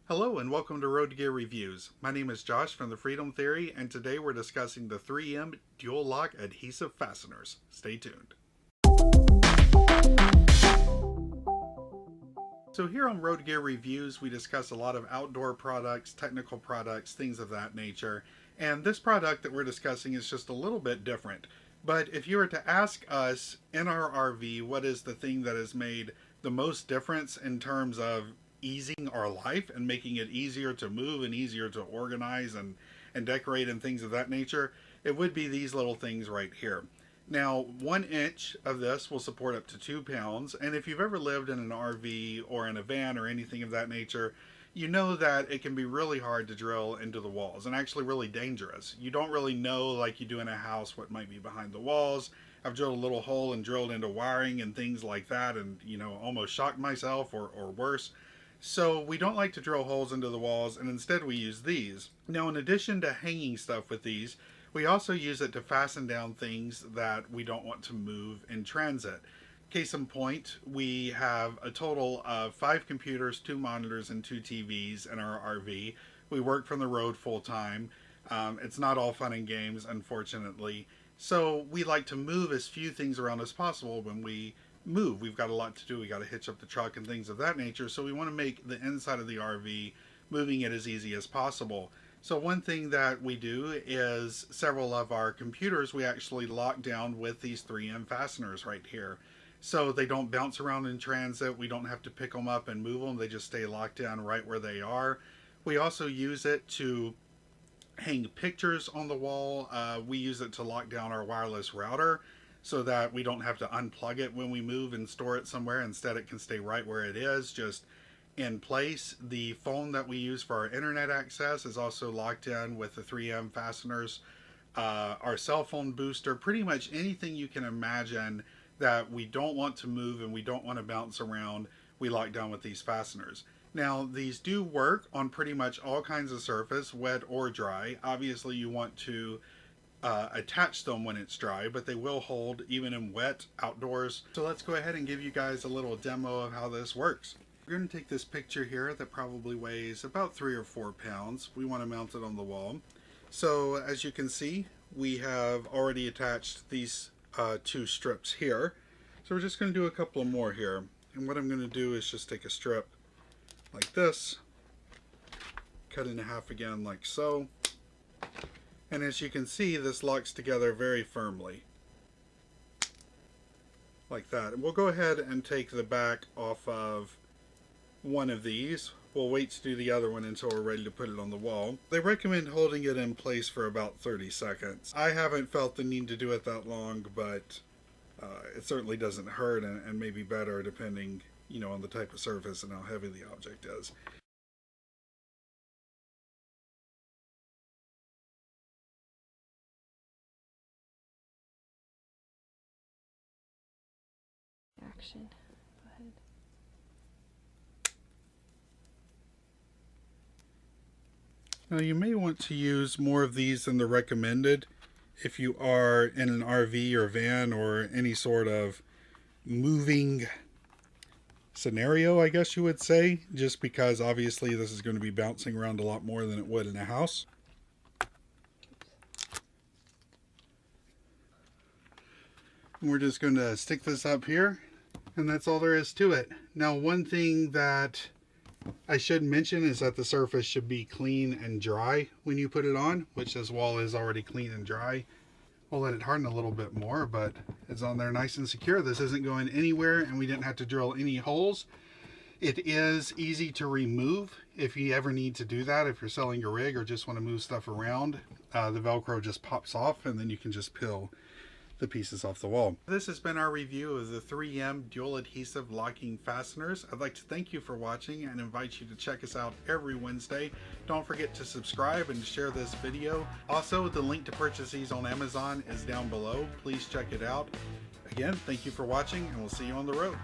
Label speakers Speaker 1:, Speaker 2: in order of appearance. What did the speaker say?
Speaker 1: Hello and welcome to Road Gear Reviews. My name is Josh from the Freedom Theory, and today we're discussing the 3M Dual Lock Adhesive Fasteners. Stay tuned. So here on Road Gear Reviews, we discuss a lot of outdoor products, technical products, things of that nature. And this product that we're discussing is just a little bit different. But if you were to ask us in our RV, what is the thing that has made the most difference in terms of easing our life and making it easier to move and easier to organize and decorate and things of that nature, it would be these little things right here. Now, 1 inch of this will support up to 2 pounds, and if you've ever lived in an RV or in a van or anything of that nature, you know that it can be really hard to drill into the walls and actually really dangerous. You don't really know, like you do in a house, what might be behind the walls. I've drilled a little hole and drilled into wiring and things like that, and almost shocked myself or worse. So we don't like to drill holes into the walls, and instead we use these. Now, in addition to hanging stuff with these, we also use it to fasten down things that we don't want to move in transit. Case in point, we have a total of 5 computers, 2 monitors, and 2 TVs in our RV. We work from the road full time. It's not all fun and games, unfortunately. So we like to move as few things around as possible when we move. We've got a lot to do. We got to hitch up the truck and things of that nature. So we want to make the inside of the RV moving it as easy as possible. So one thing that we do is several of our computers we actually lock down with these 3M fasteners right here. So they don't bounce around in transit. We don't have to pick them up and move them. They just stay locked down right where they are. We also use it to hang pictures on the wall. We use it to lock down our wireless router so that we don't have to unplug it when we move and store it somewhere. Instead, it can stay right where it is, just in place. The phone that we use for our internet access is also locked in with the 3M fasteners. Our cell phone booster, pretty much anything you can imagine that we don't want to move and we don't want to bounce around, we lock down with these fasteners. Now, these do work on pretty much all kinds of surface, wet or dry. Obviously, you want to attach them when it's dry, but they will hold even in wet outdoors. So let's go ahead and give you guys a little demo of how this works. We're going to take this picture here that probably weighs about 3 or 4 pounds. We want to mount it on the wall. So as you can see, we have already attached these 2 strips here. So we're just going to do a couple of more here. And what I'm going to do is just take a strip like this, cut in half again like so. And as you can see, this locks together very firmly, like that. And we'll go ahead and take the back off of one of these. We'll wait to do the other one until we're ready to put it on the wall. They recommend holding it in place for about 30 seconds. I haven't felt the need to do it that long, but it certainly doesn't hurt and may be better depending, on the type of surface and how heavy the object is.
Speaker 2: Action. Go ahead.
Speaker 1: Now, you may want to use more of these than the recommended if you are in an RV or van or any sort of moving scenario, I guess you would say, just because obviously this is going to be bouncing around a lot more than it would in a house. And we're just going to stick this up here, and that's all there is to it. Now, one thing that I should mention is that the surface should be clean and dry when you put it on, which this wall is already clean and dry. We'll let it harden a little bit more, but it's on there nice and secure. This isn't going anywhere, and we didn't have to drill any holes. It is easy to remove if you ever need to do that. If you're selling your rig or just want to move stuff around, the Velcro just pops off, and then you can just peel the pieces off the wall. This has been our review of the 3M dual adhesive locking fasteners. I'd like to thank you for watching and invite you to check us out every Wednesday. Don't forget to subscribe and share this video. Also, the link to purchase these on Amazon is down below. Please check it out. Again, thank you for watching, and we'll see you on the road.